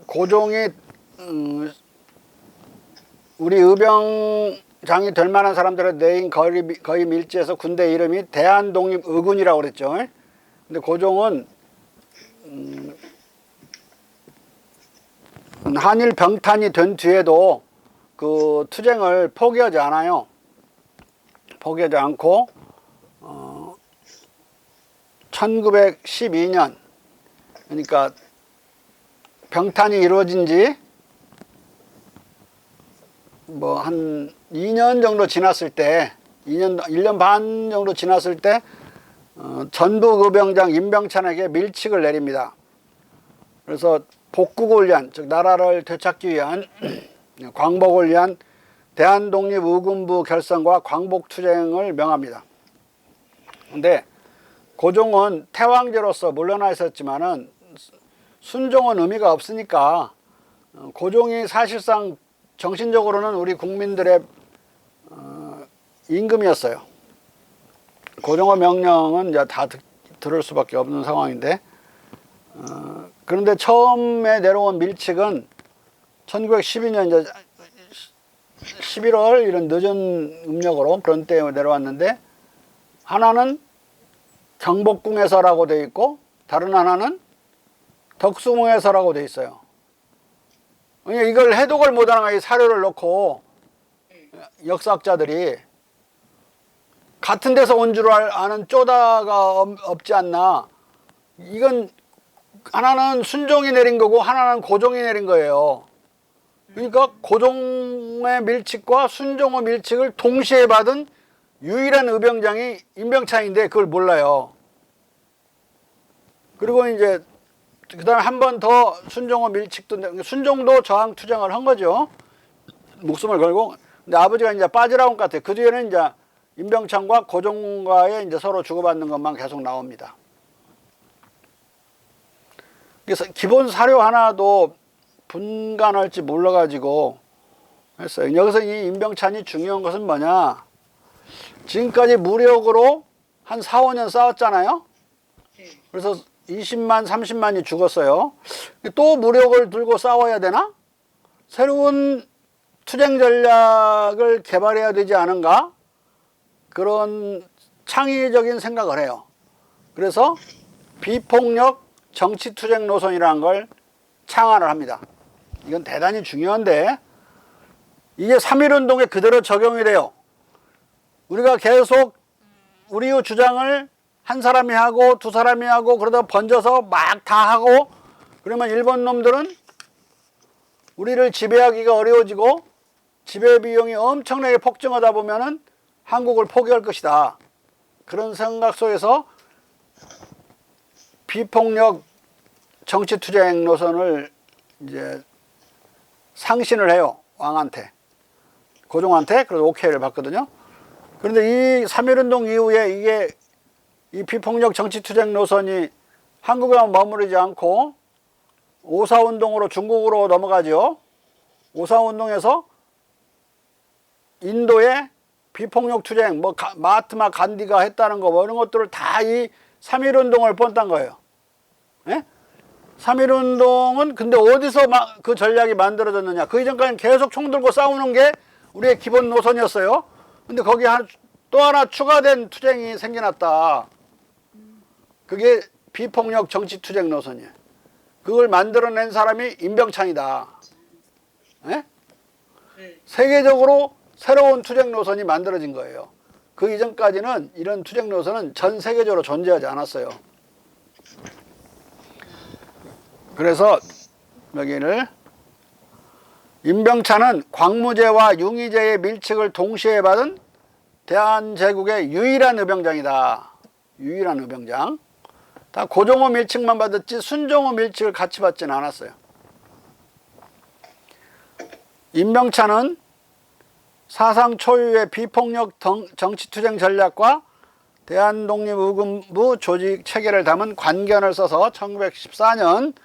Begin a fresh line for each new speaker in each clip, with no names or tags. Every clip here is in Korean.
고종이 우리 의병장이 될 만한 사람들의 내인 거의 밀지해서 군대 이름이 대한독립의군이라고 그랬죠. 근데 고종은 한일 병탄이 된 뒤에도 그 투쟁을 포기하지 않아요. 포기하지 않고 1912년 그러니까 병탄이 이루어진 지 뭐 한 2년 정도 지났을 때 1년 반 정도 지났을 때 전북의병장 임병찬에게 밀칙을 내립니다. 그래서 복국을 위한, 즉 나라를 되찾기 위한 광복을 위한 대한독립의군부 결성과 광복투쟁을 명합니다. 근데 고종은 태왕제로서 물러나 있었지만은 순종은 의미가 없으니까 고종이 사실상 정신적으로는 우리 국민들의 임금이었어요. 고종의 명령은 이제 다 들을 수밖에 없는 상황인데 그런데 처음에 내려온 밀칙은 1912년 이제 11월 이런 늦은 음력으로 그런 때에 내려왔는데 하나는 경복궁에서라고 되어 있고 다른 하나는 덕수궁에서라고 되어 있어요. 이걸 해독을 못하는 거예요. 사료를 넣고 역사학자들이 같은 데서 온 줄 아는 쪼다가 없지 않나. 이건 하나는 순종이 내린 거고 하나는 고종이 내린 거예요. 그러니까 고종의 밀칙과 순종의 밀칙을 동시에 받은 유일한 의병장이 임병찬인데 그걸 몰라요. 그리고 이제 그 다음에 한 번 더 순종의 밀칙도, 순종도 저항 투쟁을 한 거죠. 목숨을 걸고. 근데 아버지가 이제 빠지라온 것 같아요. 그 뒤에는 이제 임병찬과 고종과의 이제 서로 주고받는 것만 계속 나옵니다. 그래서 기본 사료 하나도 분간할지 몰라가지고 했어요. 여기서 이 임병찬이 중요한 것은 뭐냐. 지금까지 무력으로 한 4, 5년 싸웠잖아요. 그래서 20만, 30만이 죽었어요. 또 무력을 들고 싸워야 되나? 새로운 투쟁 전략을 개발해야 되지 않은가? 그런 창의적인 생각을 해요. 그래서 비폭력 정치투쟁 노선이라는 걸 창안을 합니다. 이건 대단히 중요한데 이게 3.1운동에 그대로 적용이 돼요. 우리가 계속 우리의 주장을 한 사람이 하고 두 사람이 하고 그러다 번져서 막 다 하고 그러면 일본 놈들은 우리를 지배하기가 어려워지고 지배 비용이 엄청나게 폭증하다 보면은 한국을 포기할 것이다. 그런 생각 속에서 비폭력 정치투쟁 노선을 이제 상신을 해요. 왕한테. 고종한테. 그래서 오케이를 받거든요. 그런데 이 3.1운동 이후에 이 비폭력 정치투쟁 노선이 한국에만 머무르지 않고 5.4운동으로 중국으로 넘어가죠. 5.4운동에서 인도의 비폭력 투쟁, 뭐 마하트마 간디가 했다는 거, 뭐 이런 것들을 다 이 3.1운동을 뻔딴 거예요. 예? 3.1운동은 근데 어디서 그 전략이 만들어졌느냐. 그 이전까지는 계속 총 들고 싸우는 게 우리의 기본 노선이었어요. 근데 거기 또 하나 추가된 투쟁이 생겨났다. 그게 비폭력 정치투쟁 노선이에요. 그걸 만들어낸 사람이 임병찬이다. 예? 세계적으로 새로운 투쟁 노선이 만들어진 거예요. 그 이전까지는 이런 투쟁 노선은 전 세계적으로 존재하지 않았어요. 그래서 여기를 임병찬은 광무제와 융의제의 밀칙을 동시에 받은 대한제국의 유일한 의병장이다. 유일한 의병장. 다 고종의 밀칙만 받았지 순종의 밀칙을 같이 받지는 않았어요. 임병찬은 사상 초유의 비폭력 정치투쟁 전략과 대한독립의군부 조직 체계를 담은 관견을 써서 1914년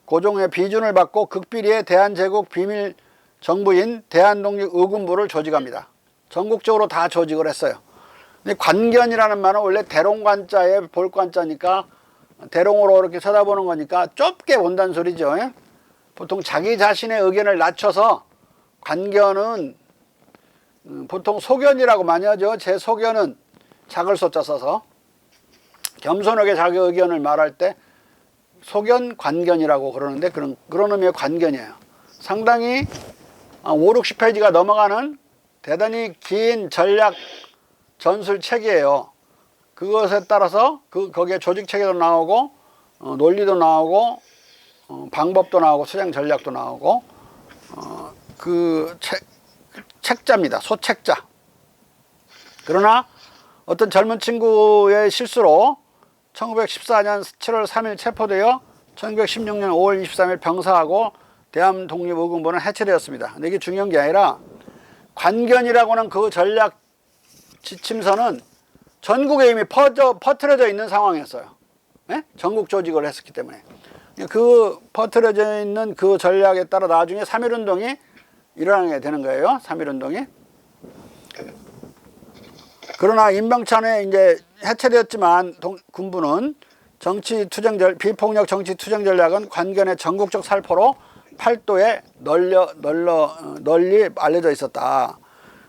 고종의 비준을 받고 극비리의 대한제국 비밀 정부인 대한독립의군부를 조직합니다. 전국적으로 다 조직을 했어요. 근데 관견이라는 말은 원래 대롱관자에 볼관자니까 대롱으로 이렇게 쳐다보는 거니까 좁게 본다는 소리죠. 보통 자기 자신의 의견을 낮춰서 관견은 보통 소견이라고 많이 하죠. 제 소견은 작을 소자 써서 겸손하게 자기 의견을 말할 때 소견, 관견이라고 그러는데 그런 의미의 관견이에요. 상당히 5, 60페이지가 넘어가는 대단히 긴 전략 전술 책이에요. 그것에 따라서 거기에 조직 체계도 나오고 논리도 나오고 방법도 나오고 수행 전략도 나오고 그 책자입니다. 소책자. 그러나 어떤 젊은 친구의 실수로 1914년 7월 3일 체포되어 1916년 5월 23일 병사하고 대한독립의군부는 해체되었습니다. 근데 이게 중요한 게 아니라 관견이라고 하는 그 전략 지침서는 전국에 이미 퍼뜨려져 있는 상황이었어요. 네? 전국 조직을 했었기 때문에. 그 퍼뜨려져 있는 그 전략에 따라 나중에 3.1운동이 일어나게 되는 거예요. 3.1운동이. 그러나 임병찬에 이제 해체되었지만 군부는 비폭력 정치 투쟁 전략은 관견의 전국적 살포로 팔도에 널리 알려져 있었다.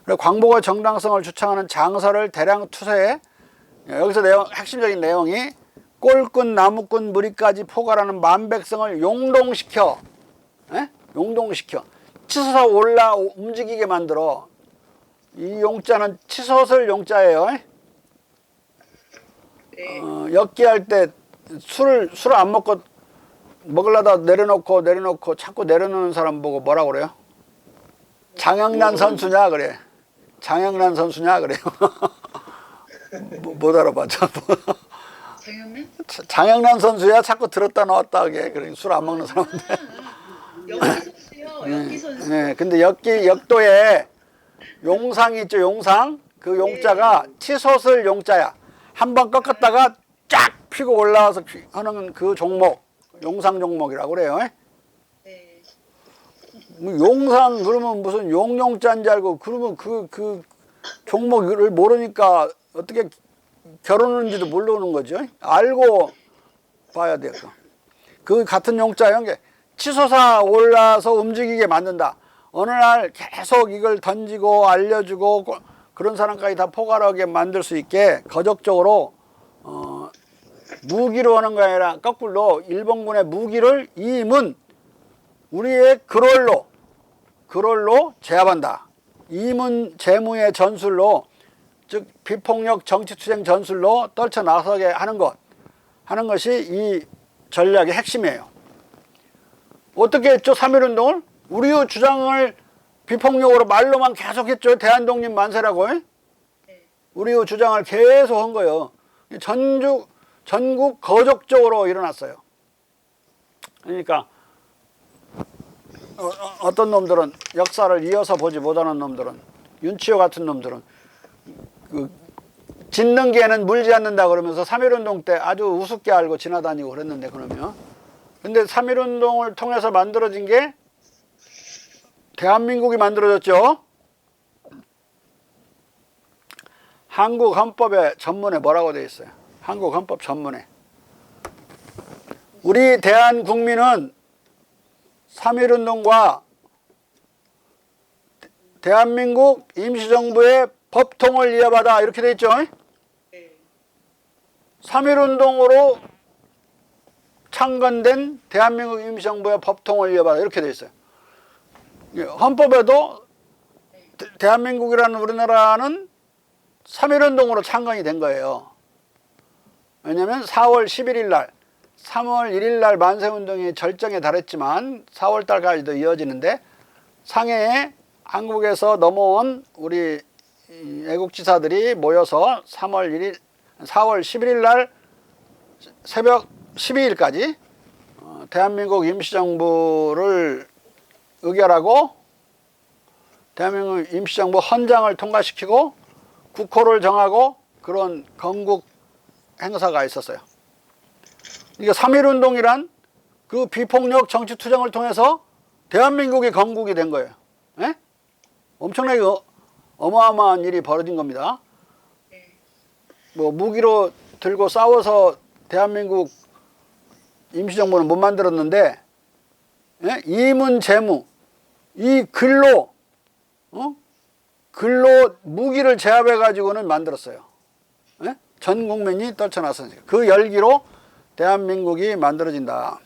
그리고 광복의 정당성을 주창하는 장서를 대량 투세해 여기서 핵심적인 내용이 꼴꾼, 나무꾼, 무리까지 포괄하는 만백성을 용동시켜, 용동시켜 치솟아 올라 움직이게 만들어. 이 용자는 치솟을 용자예요. 엮기할 때 술을 안 먹고 먹으려다 내려놓고 자꾸 내려놓는 사람 보고 뭐라 그래요? 장영란 선수냐 그래. 장영란 선수냐 그래요. 못 알아봤죠.
장영란?
장영란 선수야 자꾸 들었다 놨다 하게. 그러니까 술 안 먹는 사람인데.
역기 선수요. 역기 선수.
네, 근데 역도에 용상이 있죠. 용상. 그 용자가 치솟을 용자야. 한 번 꺾었다가 쫙 피고 올라와서 하는 그 종목. 용상 종목이라고 그래요.
네.
용상 그러면 무슨 용용자인 줄 알고 그러면 그 종목을 모르니까 어떻게 결혼하는지도 모르는 거죠. 알고 봐야 돼요. 그 같은 용자예요. 치솟아 올라서 움직이게 만든다. 어느 날 계속 이걸 던지고 알려주고 그런 사람까지 다 포괄하게 만들 수 있게 거적적으로 무기로 하는 게 아니라 거꾸로 일본군의 무기를 이임은 우리의 그롤로 제압한다. 이임은 재무의 전술로 즉 비폭력 정치투쟁 전술로 떨쳐나서게 하는 것이 이 전략의 핵심이에요. 어떻게 했죠? 3.1운동을? 우리의 주장을 비폭력으로 말로만 계속했죠. 대한독립 만세라고. 우리의 주장을 계속 한 거예요. 전국 거적적으로 일어났어요. 그러니까 어떤 놈들은 역사를 이어서 보지 못하는 놈들은 윤치호 같은 놈들은 짓는 개는 물지 않는다 그러면서 3.1운동 때 아주 우습게 알고 지나다니고 그랬는데 그러면 근데 3.1운동을 통해서 만들어진 게 대한민국이 만들어졌죠. 한국 헌법의 전문에 뭐라고 되어 있어요? 한국 헌법 전문에 우리 대한국민은 3.1운동과 대한민국 임시정부의 법통을 이어받아 이렇게 되어 있죠. 3.1운동으로 창건된 대한민국 임시정부의 법통을 이어받아 이렇게 되어 있어요. 헌법에도 대한민국이라는 우리나라는 3.1운동으로 창건이 된 거예요. 왜냐하면 4월 11일 날 3월 1일 날 만세운동이 절정에 달했지만 4월 달까지도 이어지는데 상해에 한국에서 넘어온 우리 애국지사들이 모여서 4월 11일 날 새벽 12일까지 대한민국 임시정부를 의결하고 대한민국 임시정부 헌장을 통과시키고 국호를 정하고 그런 건국 행사가 있었어요. 그러니까 3.1운동이란 그 비폭력 정치투쟁을 통해서 대한민국이 건국이 된 거예요. 에? 엄청나게 어마어마한 일이 벌어진 겁니다. 뭐 무기로 들고 싸워서 대한민국 임시정부는 못 만들었는데 예? 이문 재무, 이 글로, 글로 무기를 제압해 가지고는 만들었어요. 예? 전 국민이 떨쳐났으니까 그 열기로 대한민국이 만들어진다.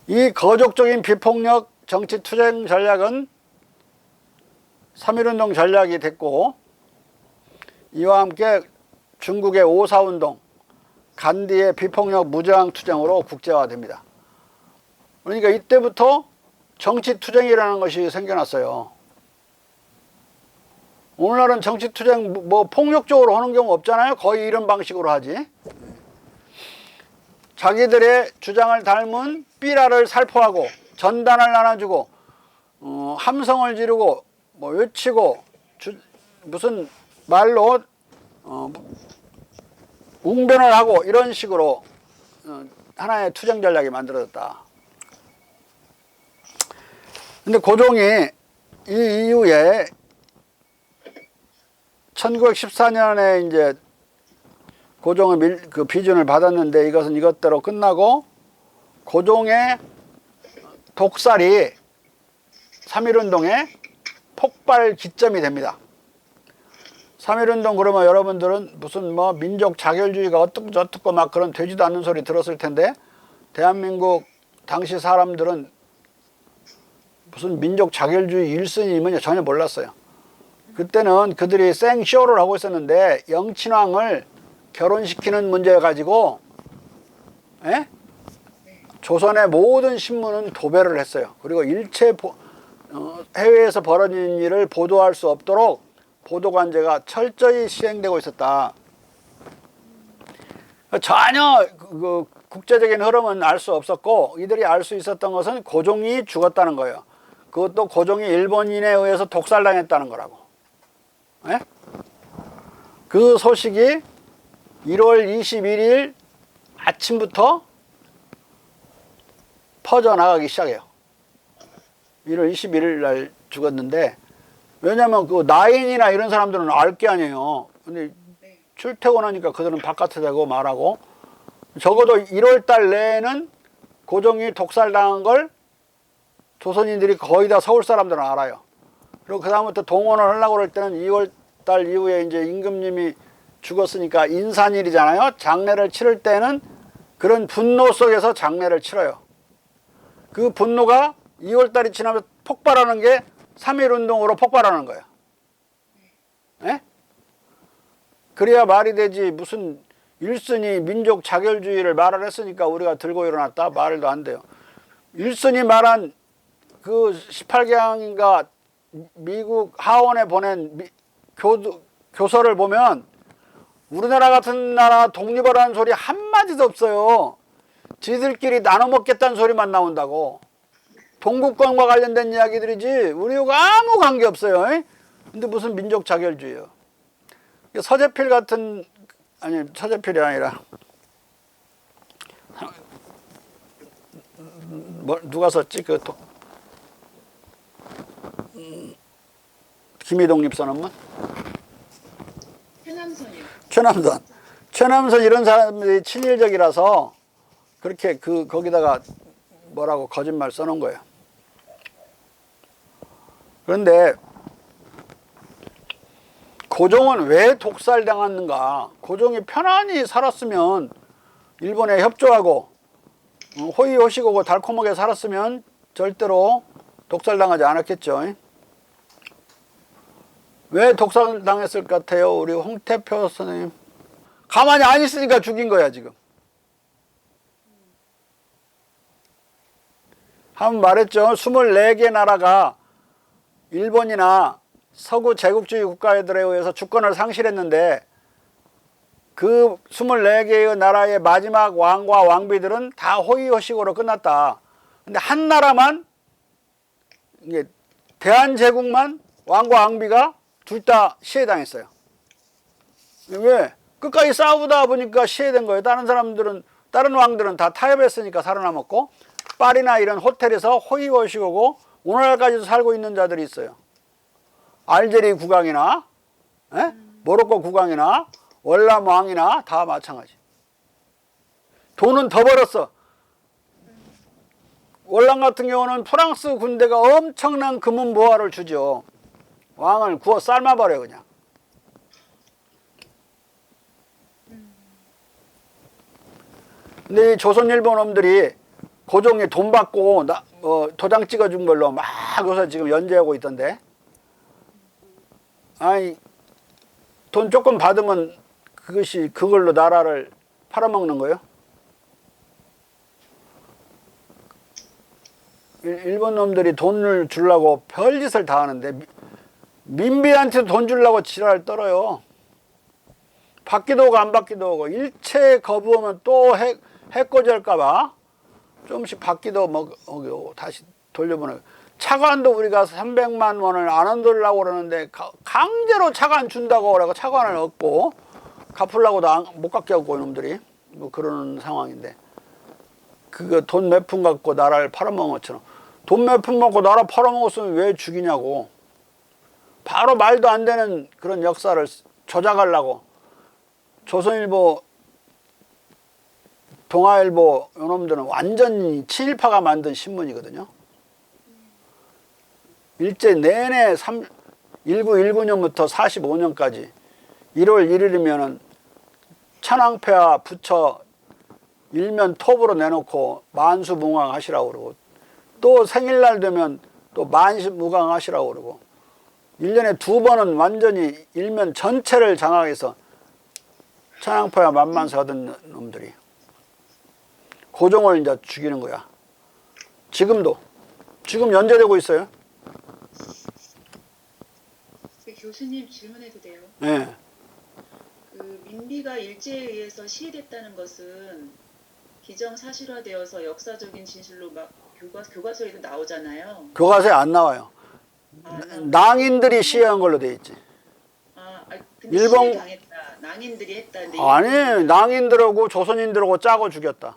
이 거족적인 비폭력 정치 투쟁 전략은 3.1운동 전략이 됐고, 이와 함께 중국의 5.4운동, 간디의 비폭력 무저항 투쟁으로 국제화됩니다. 그러니까 이때부터 정치 투쟁이라는 것이 생겨났어요. 오늘날은 정치 투쟁 뭐 폭력적으로 하는 경우 없잖아요. 거의 이런 방식으로 하지. 자기들의 주장을 닮은 삐라를 살포하고 전단을 나눠주고 함성을 지르고 뭐 외치고 무슨 말로 웅변을 하고 이런 식으로 하나의 투쟁 전략이 만들어졌다. 근데 고종이 이 이후에 1914년에 이제 고종의 그 비준을 받았는데 이것은 이것대로 끝나고 고종의 독살이 3.1운동의 폭발 기점이 됩니다. 3.1운동 그러면 여러분들은 무슨 뭐 민족 자결주의가 어떻고 저떻고 막 그런 되지도 않는 소리 들었을 텐데, 대한민국 당시 사람들은 무슨 민족 자결주의 일선이 뭐냐 전혀 몰랐어요. 그때는 그들이 생쇼를 하고 있었는데 영친왕을 결혼시키는 문제 가지고 조선의 모든 신문은 도배를 했어요. 그리고 일체 해외에서 벌어진 일을 보도할 수 없도록 보도관제가 철저히 시행되고 있었다. 전혀 그 국제적인 흐름은 알 수 없었고, 이들이 알 수 있었던 것은 고종이 죽었다는 거예요. 그것도 고종이 일본인에 의해서 독살당했다는 거라고. 그 소식이 1월 21일 아침부터 퍼져나가기 시작해요. 1월 21일 날 죽었는데, 왜냐면 그 나인이나 이런 사람들은 알 게 아니에요. 근데 출퇴근하니까 그들은 바깥에 대고 말하고, 적어도 1월 달 내에는 고종이 독살당한 걸 조선인들이 거의 다 서울 사람들은 알아요. 그리고 그 다음부터 동원을 하려고 그럴 때는 2월 달 이후에 이제 임금님이 죽었으니까 인산일이잖아요. 장례를 치를 때는 그런 분노 속에서 장례를 치러요. 그 분노가 2월 달이 지나면 폭발하는 게 3.1운동으로 폭발하는 거예요. 예? 그래야 말이 되지. 무슨 일선이 민족 자결주의를 말을 했으니까 우리가 들고 일어났다? 말도 안 돼요. 일선이 말한 그 18강인가 미국 하원에 보낸 교서를 보면 우리나라 같은 나라 독립하라는 소리 한마디도 없어요. 지들끼리 나눠 먹겠다는 소리만 나온다고. 동국권과 관련된 이야기들이지 우리하고 아무 관계 없어요. 근데 무슨 민족 자결주의요. 서재필 같은, 아니 서재필이 아니라 누가 썼지? 그 김희독립 선언문? 최남선 이런 사람들이 친일적이라서 그렇게 거기다가 뭐라고 거짓말 써놓은 거예요. 그런데 고종은 왜 독살당했는가? 고종이 편안히 살았으면, 일본에 협조하고 호의호식하고 달콤하게 살았으면 절대로 독살당하지 않았겠죠. 왜 독살당했을 것 같아요? 우리 홍태표 선생님. 가만히 안 있으니까 죽인 거야 지금. 한번 말했죠. 24개 나라가 일본이나 서구 제국주의 국가들에 의해서 주권을 상실했는데, 그 24개의 나라의 마지막 왕과 왕비들은 다 호의호식으로 끝났다. 근데 한 나라만, 이게 대한제국만 왕과 왕비가 둘 다 시해당했어요. 왜? 끝까지 싸우다 보니까 시해된 거예요. 다른 왕들은 다 타협했으니까 살아남았고, 파리나 이런 호텔에서 호의호식하고 오늘날까지도 살고 있는 자들이 있어요. 알제리 국왕이나 모로코 국왕이나 월남 왕이나 다 마찬가지. 돈은 더 벌었어. 월남 같은 경우는 프랑스 군대가 엄청난 금은 무화를 주죠. 왕을 구워 삶아버려 그냥. 근데 이 조선일보 놈들이 고종이 돈 받고 도장 찍어준 걸로 막 요새 지금 연재하고 있던데. 아니 돈 조금 받으면 그걸로 나라를 팔아먹는 거예요? 일본 놈들이 돈을 주려고 별짓을 다 하는데 민비한테 돈 주려고 지랄 떨어요. 받기도 하고 안 받기도 하고 일체 거부하면 또 해코지할까봐 조금씩 받기도 하고 다시 돌려보내고. 차관도 우리가 300만 원을 안 얻으려고 그러는데 강제로 차관 준다고 그러고 차관을 얻고 갚으려고도 못 갚게 하고 이놈들이 뭐 그런 상황인데, 그거 돈 몇 푼 갖고 나라를 팔아먹은 것처럼 돈 몇 푼 먹고 나라 팔아먹었으면 왜 죽이냐고. 바로 말도 안 되는 그런 역사를 조작하려고. 조선일보, 동아일보 이놈들은 완전히 친일파가 만든 신문이거든요. 일제 내내 1919년부터 45년까지 1월 1일이면은 천황폐하 부처 일면 톱으로 내놓고 만수무강 하시라고 그러고, 또 생일날 되면 또 만수무강 하시라고 그러고, 1년에 2번은 완전히 일면 전체를 장악해서 천황폐하 만만세 하던 놈들이 고종을 이제 죽이는 거야. 지금 연재되고 있어요.
교수님 질문해도 돼요?
네.
그 민비가 일제에 의해서 시해됐다는 것은 기정사실화되어서 역사적인 진실로 막 교과서에도 나오잖아요.
교과서에 안 나와요. 낭인들이 시해한 걸로 돼 있지.
근데
일본-
시해 당했다. 낭인들이 했다는데.
아니, 낭인들하고 조선인들하고 짜고 죽였다.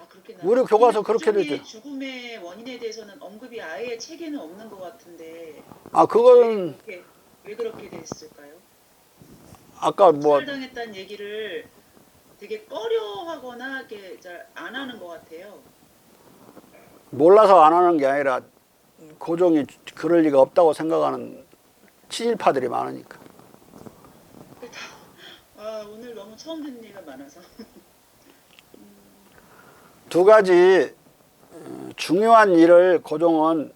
그렇게
우리 교과서 그렇게 돼
일종의
있죠.
죽음의 원인에 대해서는 언급이 아예 책에는 없는 것 같은데.
그거는
왜 그렇게 됐을까요?
아까 뭐
살당했다는 얘기를 되게 꺼려하거나 이렇게 잘 안 하는 것 같아요.
몰라서 안 하는 게 아니라 고종이 그럴 리가 없다고 생각하는 친일파들이 많으니까.
오늘 너무 처음 듣는 얘기가 많아서.
두 가지 중요한 일을 고종은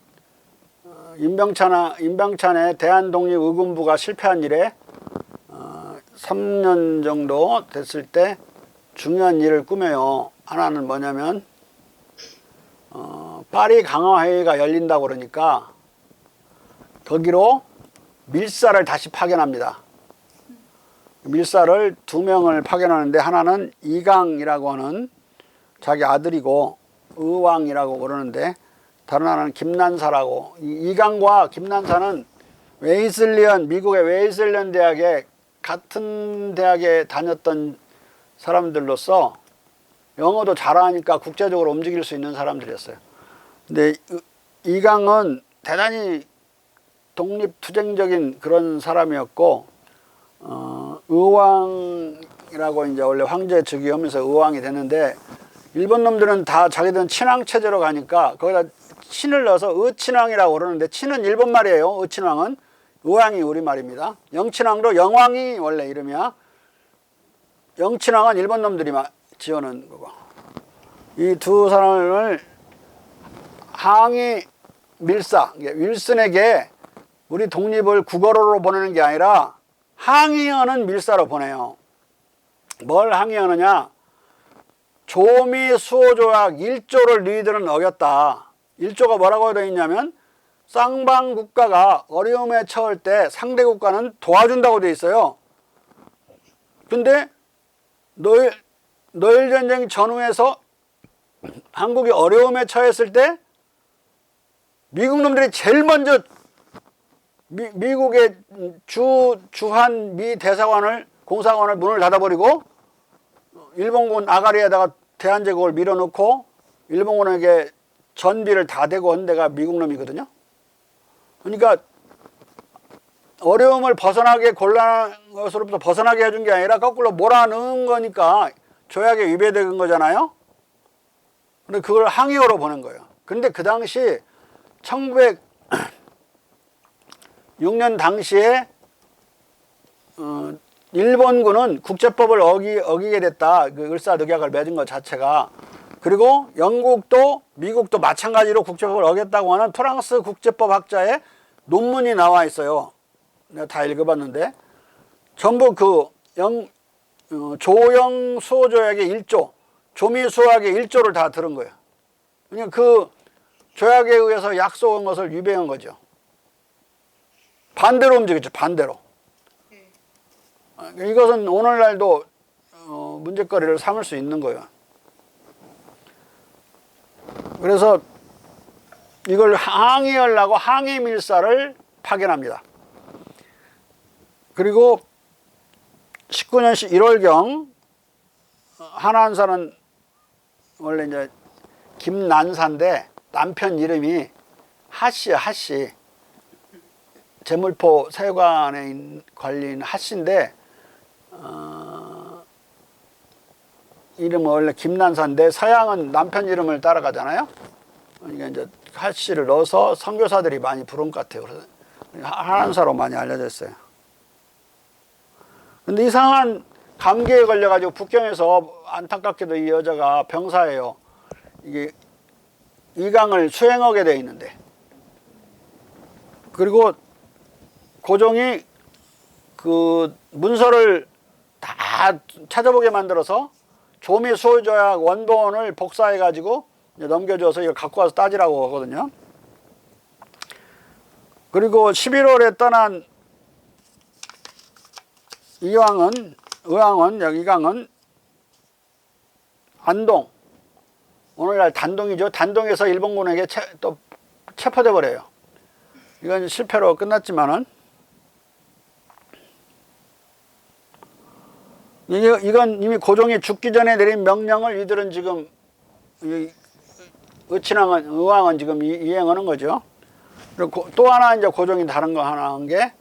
임병찬의 대한독립의군부가 실패한 일에 3년 정도 됐을 때 중요한 일을 꾸며요. 하나는 뭐냐면 파리 강화회의가 열린다고 그러니까 거기로 밀사를 다시 파견합니다. 밀사를 2명을 파견하는데, 하나는 이강이라고 하는 자기 아들이고 의왕이라고 그러는데, 다른 하나는 김난사라고. 이강과 김난사는 미국의 웨이슬리언 대학에 같은 대학에 다녔던 사람들로서 영어도 잘하니까 국제적으로 움직일 수 있는 사람들이었어요. 근데 이강은 대단히 독립투쟁적인 그런 사람이었고, 의왕이라고 이제 원래 황제 즉위하면서 의왕이 됐는데, 일본 놈들은 다 자기들은 친왕 체제로 가니까 거기다 친을 넣어서 의친왕이라고 그러는데, 친은 일본 말이에요. 의친왕은. 의왕이 우리 말입니다. 영친왕도 영왕이 원래 이름이야. 영친왕은 일본 놈들이 지어놓은 거고. 이 두 사람을 항의 밀사, 윌슨에게 우리 독립을 국어로로 보내는 게 아니라 항의하는 밀사로 보내요. 뭘 항의하느냐? 조미 수호조약 1조를 너희들은 어겼다. 1조가 뭐라고 되어 있냐면, 쌍방 국가가 어려움에 처할 때 상대 국가는 도와준다고 되어 있어요. 근데 노일 전쟁 전후에서 한국이 어려움에 처했을 때 미국 놈들이 제일 먼저 미국의 주한 미 대사관을, 공사관을 문을 닫아버리고 일본군 아가리에다가 대한제국을 밀어넣고 일본군에게 전비를 다 대고 한 데가 미국 놈이거든요. 그러니까 어려움을 벗어나게, 곤란한 것으로부터 벗어나게 해준 게 아니라 거꾸로 몰아넣은 거니까 조약에 위배된 거잖아요. 근데 그걸 항의어로 보낸 거예요. 그런데 그 당시 1906년 당시에 일본군은 국제법을 어기게 됐다. 그 을사늑약을 맺은 것 자체가. 그리고 영국도 미국도 마찬가지로 국제법을 어겼다고 하는 프랑스 국제법 학자의 논문이 나와 있어요. 내가 다 읽어봤는데 전부 그 조영 수호조약의 1조, 조미수학의 1조를 다 들은 거예요. 그러니까 그 조약에 의해서 약속한 것을 위배한 거죠. 반대로 움직였죠. 반대로. 이것은 오늘날도 문제거리를 삼을 수 있는 거예요. 그래서 이걸 항의하려고 항해밀사를 파견합니다. 그리고 19년 1월경 한한사는 원래 이제 김난사인데 남편 이름이 하씨야, 하씨. 제물포 세관에 관리인 하씨인데 이름은 원래 김난사인데 서양은 남편 이름을 따라가잖아요. 그러니까 이제 하씨를 넣어서 선교사들이 많이 부른 것 같아요. 그래서 한한사로 많이 알려져 있어요. 근데 이상한 감기에 걸려가지고 북경에서 안타깝게도 이 여자가 병사예요. 이게 이강을 수행하게 돼 있는데. 그리고 고종이 그 문서를 다 찾아보게 만들어서 조미수호조약 원본을 복사해가지고 넘겨줘서 이걸 갖고 와서 따지라고 하거든요. 그리고 11월에 떠난 이강은 안동, 오늘날 단동이죠. 단동에서 일본군에게 또 체포돼 버려요. 이건 실패로 끝났지만은 이건 이미 고종이 죽기 전에 내린 명령을 이들은 지금 의왕은 지금 이행하는 거죠. 그리고 또 하나 이제 고종이 다른 거 하나 한 게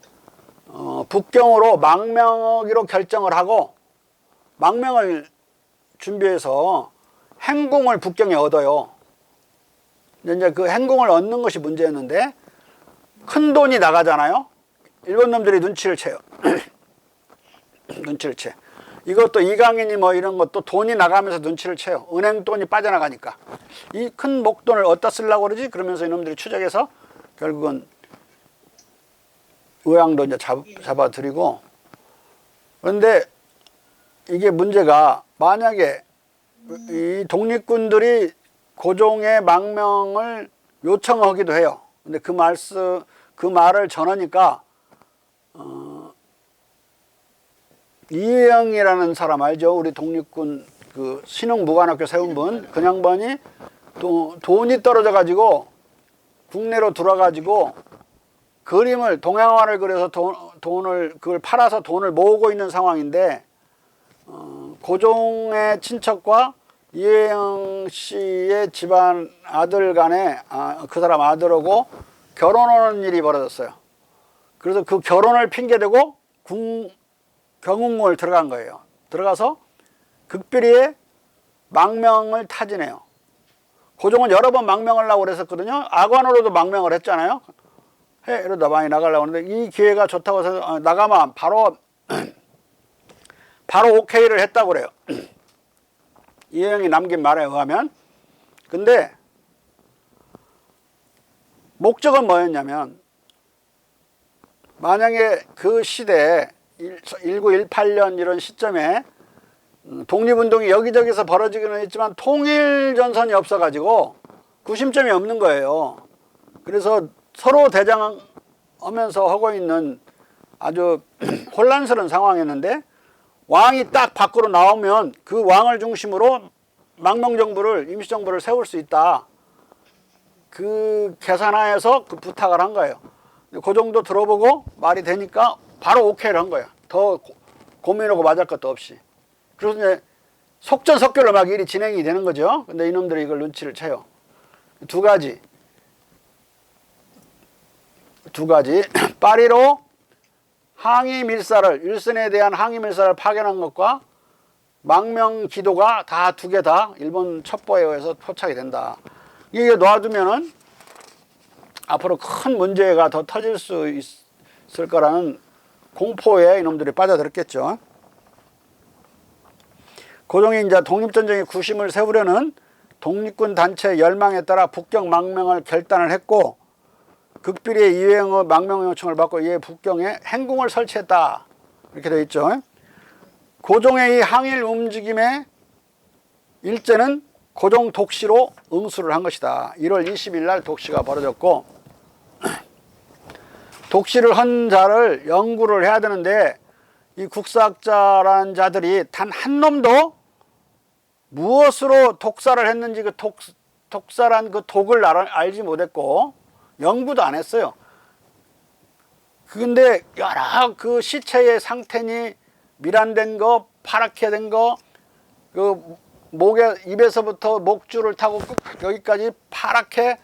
북경으로 망명하기로 결정을 하고 망명을 준비해서 행궁을 북경에 얻어요. 이제 그 행궁을 얻는 것이 문제였는데 큰 돈이 나가잖아요. 일본 놈들이 눈치를 채요. 눈치를 채. 이것도 이강인이 뭐 이런 것도 돈이 나가면서 눈치를 채요. 은행 돈이 빠져나가니까. 이 큰 목돈을 어디다 쓰려고 그러지? 그러면서 이놈들이 추적해서 결국은 의왕도 이제 잡아들이고. 그런데 이게 문제가 만약에 이 독립군들이 고종의 망명을 요청하기도 해요. 근데 그 말을 전하니까 이혜영이라는 사람 알죠? 우리 독립군 그 신흥무관학교 세운 분. 그 양반이 돈이 떨어져 가지고 국내로 들어가지고 그림을 동양화를 그려서 돈을 그걸 팔아서 돈을 모으고 있는 상황인데 고종의 친척과 이혜영 씨의 집안 아들 간에 그 사람 아들하고 결혼하는 일이 벌어졌어요. 그래서 그 결혼을 핑계대고 경운궁을 들어간 거예요. 들어가서 극비리에 망명을 타진해요. 고종은 여러 번 망명을 하려고 그랬었거든요. 악관으로도 망명을 했잖아요. 이러다 많이 나가려고 하는데 이 기회가 좋다고 해서 나가면 바로 오케이를 했다고 그래요. 이혜영이 남긴 말에 의하면. 근데 목적은 뭐였냐면 만약에 그 시대에 1918년 이런 시점에 독립운동이 여기저기서 벌어지기는 했지만 통일전선이 없어가지고 구심점이 없는 거예요. 그래서 서로 대장하면서 하고 있는 아주 혼란스러운 상황이었는데 왕이 딱 밖으로 나오면 그 왕을 중심으로 망명정부를 임시정부를 세울 수 있다. 그 계산하에서 그 부탁을 한 거예요. 그 정도 들어보고 말이 되니까 바로 오케이를 한 거예요. 더 고민하고 맞을 것도 없이. 그래서 이제 속전속결로 막 일이 진행이 되는 거죠. 근데 이놈들이 이걸 눈치를 채요. 두 가지. 파리로 항의 밀사를, 일선에 대한 항의 밀사를 파견한 것과 망명 기도가 다 두 개 다 일본 첩보에 의해서 포착이 된다. 이게 놔두면은 앞으로 큰 문제가 더 터질 수 있을 거라는 공포에 이놈들이 빠져들었겠죠. 고종이 이제 독립전쟁의 구심을 세우려는 독립군 단체의 열망에 따라 북경 망명을 결단을 했고, 극비리의 이회영의 망명 요청을 받고 이에 북경에 행궁을 설치했다. 이렇게 되어 있죠. 고종의 이 항일 움직임의 일제는 고종 독시로 응수를 한 것이다. 1월 20일 날 독시가 벌어졌고, 독시를 한 자를 연구를 해야 되는데 이 국사학자라는 자들이 단 한 놈도 무엇으로 독사를 했는지 그 독사란 그 독을 알지 못했고 연구도 안 했어요. 근데 여러 그 시체의 상태니 밀안된 거, 파랗게 된 거, 그 목에 입에서부터 목줄을 타고 여기까지 파랗게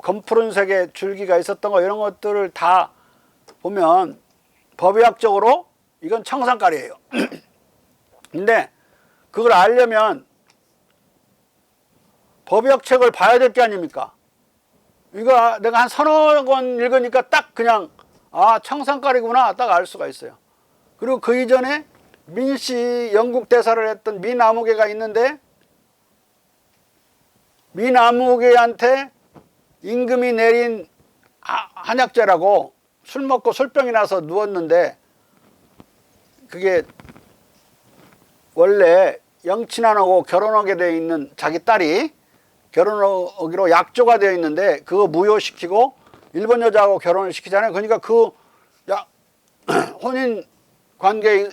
검푸른색의 줄기가 있었던 거, 이런 것들을 다 보면 법의학적으로 이건 청산가리예요. 근데 그걸 알려면 법의학 책을 봐야 될 게 아닙니까? 이거 내가 한 서너 권 읽으니까 딱 그냥 청산가리구나 딱 알 수가 있어요. 그리고 그 이전에 민씨 영국 대사를 했던 미나무개가 있는데, 미나무개한테 임금이 내린 한약재라고 술 먹고 술병이 나서 누웠는데, 그게 원래 영친환하고 결혼하게 되어 있는 자기 딸이 결혼하기로 약조가 되어 있는데 그거 무효시키고 일본 여자하고 결혼을 시키잖아요. 그러니까 그 혼인 관계를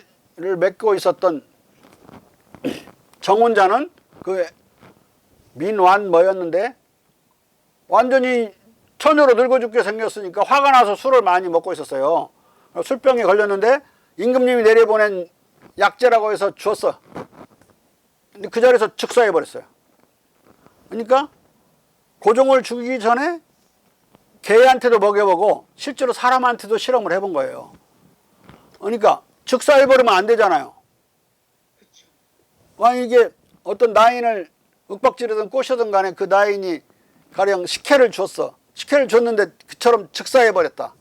맺고 있었던 정혼자는 그 민완 뭐였는데 완전히 처녀로 늙어 죽게 생겼으니까 화가 나서 술을 많이 먹고 있었어요. 술병에 걸렸는데 임금님이 내려보낸 약재라고 해서 줬어. 근데 그 자리에서 즉사해 버렸어요. 그러니까 고종을 죽이기 전에 개한테도 먹여보고 실제로 사람한테도 실험을 해본 거예요. 그러니까 즉사해 버리면 안 되잖아요. 이게 어떤 나인을 윽박지르든 꼬셔든 간에 그 나인이 가령 식혜를 줬어. 식혜를 줬는데 그처럼 즉사해 버렸다.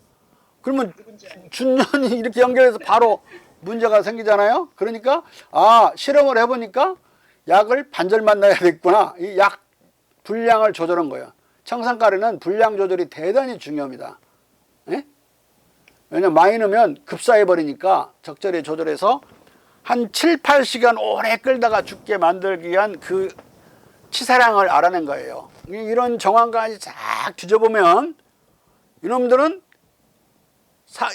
그러면 준년이 이렇게 연결해서 바로 문제가 생기잖아요. 그러니까 실험을 해보니까 약을 반절만 넣어야 되겠구나. 이 약 분량을 조절한 거예요. 청산가리는 분량 조절이 대단히 중요합니다. 예? 왜냐면 많이 넣으면 급사해 버리니까 적절히 조절해서 한 7, 8시간 오래 끌다가 죽게 만들기 위한 그 치사량을 알아낸 거예요. 이런 정황까지 쫙 뒤져보면 이놈들은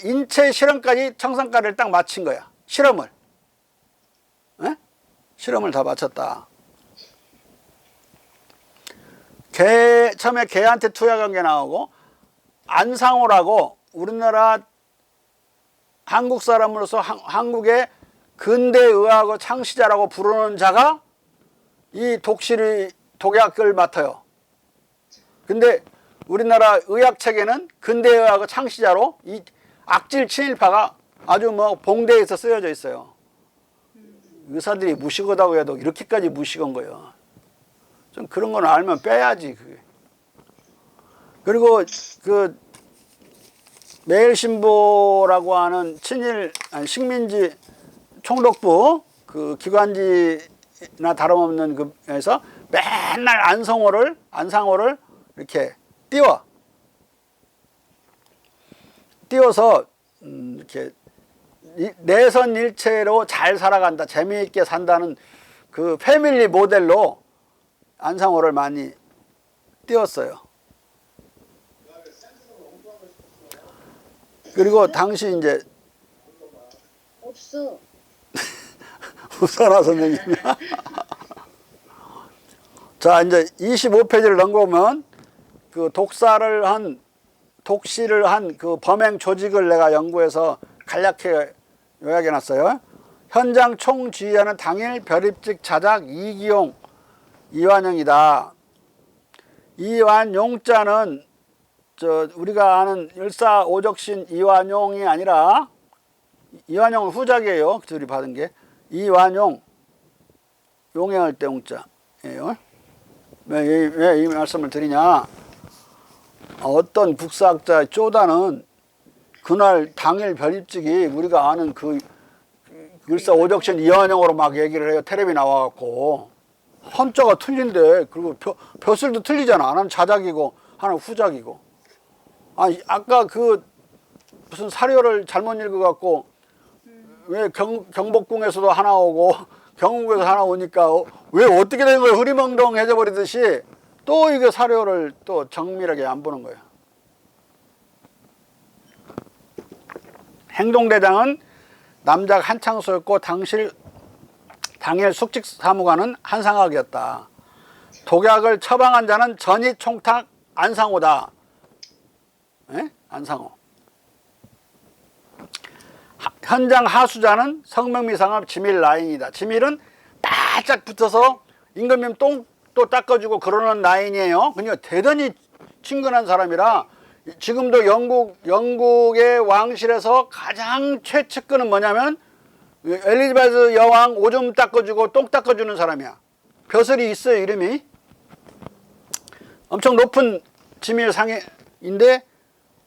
인체 실험까지 청산가리를 딱 마친 거야. 실험을. 에? 실험을 다 마쳤다. 처음에 개한테 투약한 게 나오고, 안상호라고 우리나라 한국 사람으로서 한국의 근대의학의 창시자라고 부르는 자가 이 독약을 맡아요. 근데 우리나라 의학책에는 근대의학의 창시자로 이 악질 친일파가 아주 봉대에서 쓰여져 있어요. 의사들이 무식하다고 해도 이렇게까지 무식한 거예요. 좀 그런 건 알면 빼야지, 그게. 그리고 그 매일신보라고 하는 식민지 총독부 그 기관지나 다름없는 그에서 맨날 안상호를 이렇게 띄워서 이렇게 내선 일체로 잘 살아간다, 재미있게 산다는 그 패밀리 모델로 안상호를 많이 띄웠어요. 그리고 당시 이제
없어.
우선화 선생님. 자, 이제 25페이지를 넘겨보면 그 독시를 한 그 범행 조직을 내가 연구해서 간략하게 요약해 놨어요. 현장 총지휘하는 당일 별입직 자작 이기용, 이완용이다. 이완용자는 우리가 아는 일사오적신 이완용이 아니라 이완용은 후작이에요. 둘이 받은 게 이완용, 용행할 때 용자예요. 왜 이 말씀을 드리냐? 어떤 국사학자 쪼다는 그날 당일 별입직이 우리가 아는 그 일사 오적신 이완영으로 막 얘기를 해요. 텔레비 나와갖고 한자가 틀린데 그리고 벼슬도 틀리잖아. 하나는 자작이고 하나는 후작이고. 아니 아까 그 무슨 사료를 잘못 읽어갖고 왜 경복궁에서도 하나 오고 경운궁에서 하나 오니까 왜 어떻게 된 거예요? 흐리멍덩해져 버리듯이 또 이게 사료를 또 정밀하게 안 보는 거예요. 행동대장은 남작 한창수였고 당일 숙직사무관은 한상학이었다. 독약을 처방한 자는 전이총탁 안상호다. 에? 안상호. 현장 하수자는 성명미상업 지밀 라인이다. 지밀은 바짝 붙어서 임금님 똥도 닦아주고 그러는 라인이에요. 그러니까 대단히 친근한 사람이라 지금도 영국의 왕실에서 가장 최측근은 뭐냐면 엘리자베스 여왕 오줌 닦아주고 똥 닦아주는 사람이야. 벼슬이 있어요, 이름이. 엄청 높은 지밀 상인데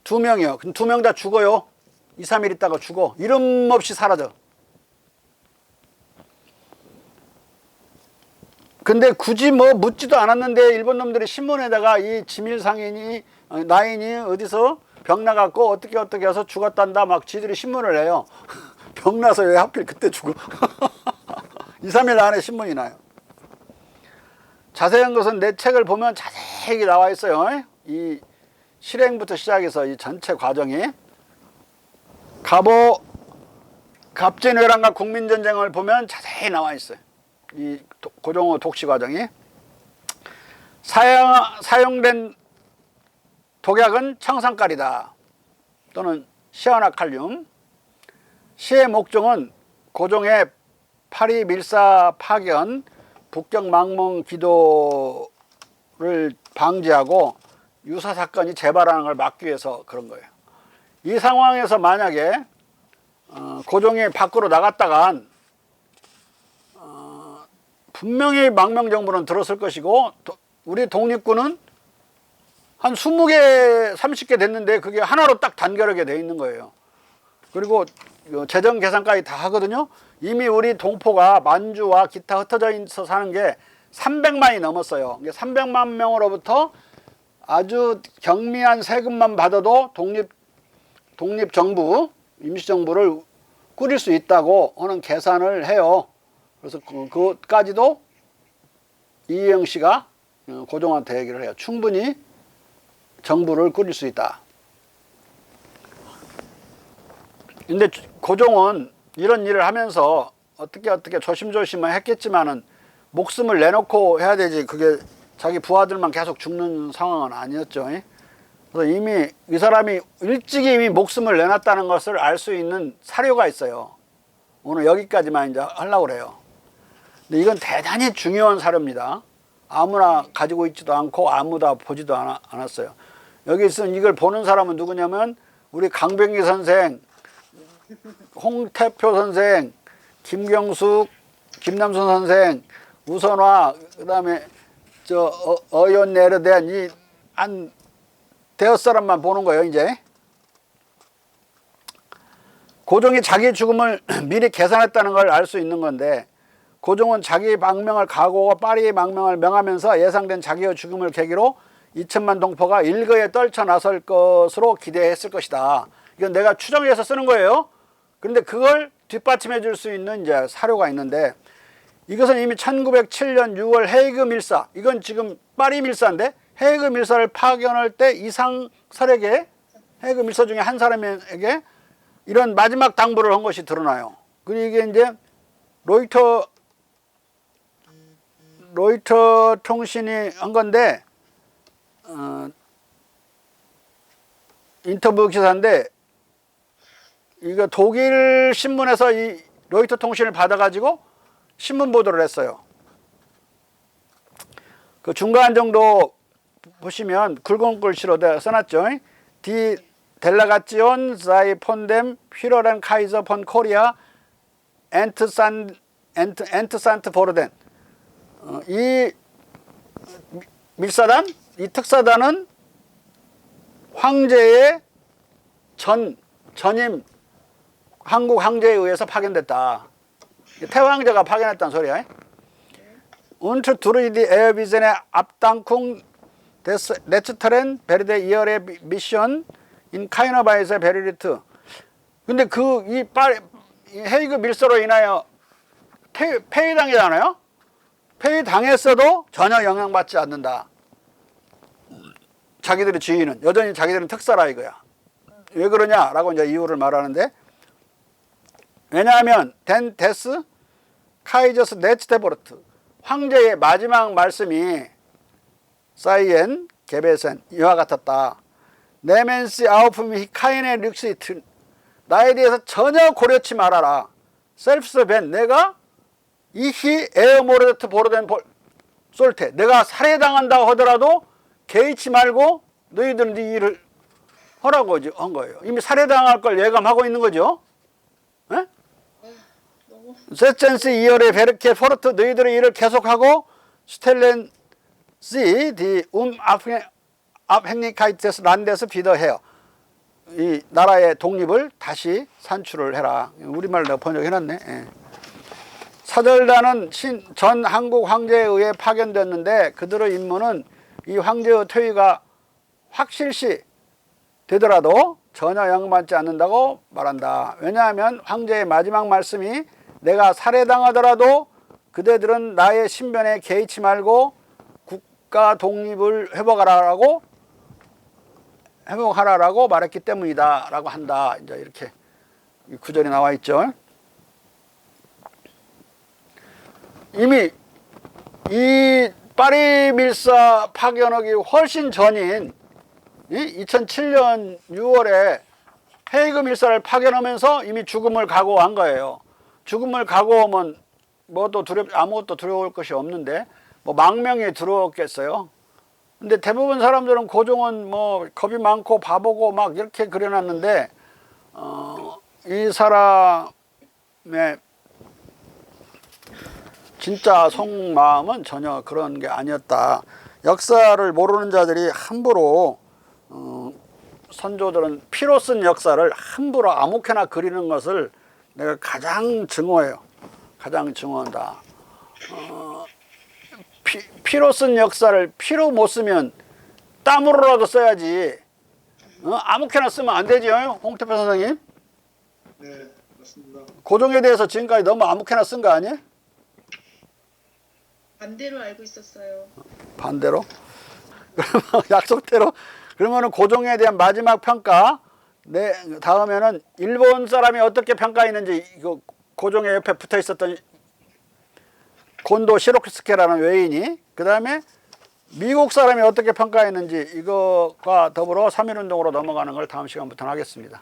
2명이요. 2명 다 죽어요. 2, 3일 있다가 죽어. 이름 없이 사라져. 근데 굳이 뭐 묻지도 않았는데 일본 놈들이 신문에다가 이 지밀 상인이 나인이 어디서 병 나갖고 어떻게 해서 죽었단다 막 지들이 신문을 내요. 병 나서 왜 하필 그때 죽어? 2, 3일 안에 신문이 나요. 자세한 것은 내 책을 보면 자세히 나와 있어요. 이 실행부터 시작해서 이 전체 과정이. 갑진회란과 국민전쟁을 보면 자세히 나와 있어요. 이 고종호 독시 과정이. 사용된 독약은 청산가리다 또는 시아나칼륨. 시의 목적은 고종의 파리 밀사 파견 북경 망명 기도를 방지하고 유사 사건이 재발하는 걸 막기 위해서 그런 거예요. 이 상황에서 만약에 고종이 밖으로 나갔다간 분명히 망명 정부는 들었을 것이고 우리 독립군은 한 20개, 30개 됐는데 그게 하나로 딱 단결하게 돼 있는 거예요. 그리고 재정 계산까지 다 하거든요. 이미 우리 동포가 만주와 기타 흩어져 있어 사는 게 300만이 넘었어요. 300만 명으로부터 아주 경미한 세금만 받아도 독립정부, 임시정부를 꾸릴 수 있다고 하는 계산을 해요. 그래서 그것까지도 이혜영 씨가 고종한테 얘기를 해요. 충분히 정부를 꾸릴 수 있다. 근데 고종은 이런 일을 하면서 어떻게 조심조심은 했겠지만은 목숨을 내놓고 해야 되지. 그게 자기 부하들만 계속 죽는 상황은 아니었죠. 그래서 이미 이 사람이 일찍이 이미 목숨을 내놨다는 것을 알 수 있는 사료가 있어요. 오늘 여기까지만 이제 하려고 그래요. 근데 이건 대단히 중요한 사료입니다. 아무나 가지고 있지도 않고 아무도 보지도 않았어요. 여기 있은 이걸 보는 사람은 누구냐면 우리 강병기 선생, 홍태표 선생, 김경숙, 김남순 선생, 우선화, 그다음에 어연내르된 이 한 대여 사람만 보는 거예요. 이제 고종이 자기 죽음을 미리 계산했다는 걸 알 수 있는 건데, 고종은 자기 망명을 각오하고 파리 망명을 명하면서 예상된 자기의 죽음을 계기로 2천만 동포가 일거에 떨쳐 나설 것으로 기대했을 것이다. 이건 내가 추정해서 쓰는 거예요. 그런데 그걸 뒷받침해 줄 수 있는 이제 사료가 있는데, 이것은 이미 1907년 6월 헤이그 밀사, 이건 지금 파리 밀사인데 헤이그 밀사를 파견할 때 이상 설에게, 헤이그 밀사 중에 한 사람에게 이런 마지막 당부를 한 것이 드러나요. 그리고 이게 이제 로이터 통신이 한 건데, 인터뷰 기사인데, 이거 독일 신문에서 이 로이터 통신을 받아가지고 신문 보도를 했어요. 그 중간 정도 보시면 굵은 글씨로 써놨죠. 디 델라가치온 사이 폰뎀 휘러렌 카이저 폰 코리아 엔트산트 보르덴. 이 밀사단, 이 특사단은 황제의 전임 한국 황제에 의해서 파견됐다. 태왕제가 파견했다는 소리야. Und durch die erwiesene Abdankung des letzteren werde ihre Mission in keiner Weise bereitet. 근데 이 헤이그 밀서로 인하여 폐위당이잖아요. 폐위당했어도 전혀 영향받지 않는다. 자기들의 지위는 여전히 자기들은 특사라 이거야. 왜 그러냐라고 이제 이유를 말하는데, 왜냐하면 덴 데스 카이저스 네츠테보르트, 황제의 마지막 말씀이 사이엔 게베센 이와 같았다. 네멘시 아우프미 카인의 릭시트, 나에 대해서 전혀 고려치 말아라. 셀프스 벤, 내가 이히 에어모르데트 보르덴 솔테, 내가 살해당한다고 하더라도 개의치 말고 너희들은 네 일을 하라고 한 거예요. 이미 살해당할 걸 예감하고 있는 거죠. 세첸스 이열의 베르케 포르트, 너희들의 일을 계속하고 스텔렌 디 앞행리카이테스 란데스 비더해요. 이 나라의 독립을 다시 산출을 해라. 우리말로 내가 번역해놨네. 예. 사절단은 전 한국 황제에 의해 파견됐는데 그들의 임무는 이 황제의 퇴위가 확실시 되더라도 전혀 영향받지 않는다고 말한다. 왜냐하면 황제의 마지막 말씀이 내가 살해당하더라도 그대들은 나의 신변에 개의치 말고 국가 독립을 회복하라라고 말했기 때문이다 라고 한다. 이제 이렇게 구절이 나와 있죠. 이미 이 파리 밀사 파견하기 훨씬 전인 2007년 6월에 헤이그 밀사를 파견하면서 이미 죽음을 각오한 거예요. 죽음을 각오하면 아무것도 두려울 것이 없는데 뭐 망명이 두려웠겠어요. 근데 대부분 사람들은 고종은 뭐 겁이 많고 바보고 막 이렇게 그려놨는데 이 사람의 진짜 속마음은 전혀 그런 게 아니었다. 역사를 모르는 자들이 함부로 선조들은 피로 쓴 역사를 함부로 아무렇게나 그리는 것을 내가 가장 증오해요. 가장 증오한다. 피로 쓴 역사를 피로 못 쓰면 땀으로라도 써야지. 아무렇게나 쓰면 안 되죠, 홍태표 선생님?
네, 맞습니다.
고종에 대해서 지금까지 너무 아무렇게나 쓴 거 아니에요?
반대로 알고 있었어요.
반대로? 그러면 약속대로? 그러면은 고종에 대한 마지막 평가, 다음에는 일본 사람이 어떻게 평가했는지, 이거 고종의 옆에 붙어 있었던 곤도 시로스케라는 외인이, 그 다음에 미국 사람이 어떻게 평가했는지, 이것과 더불어 3.1운동으로 넘어가는 걸 다음 시간부터 하겠습니다.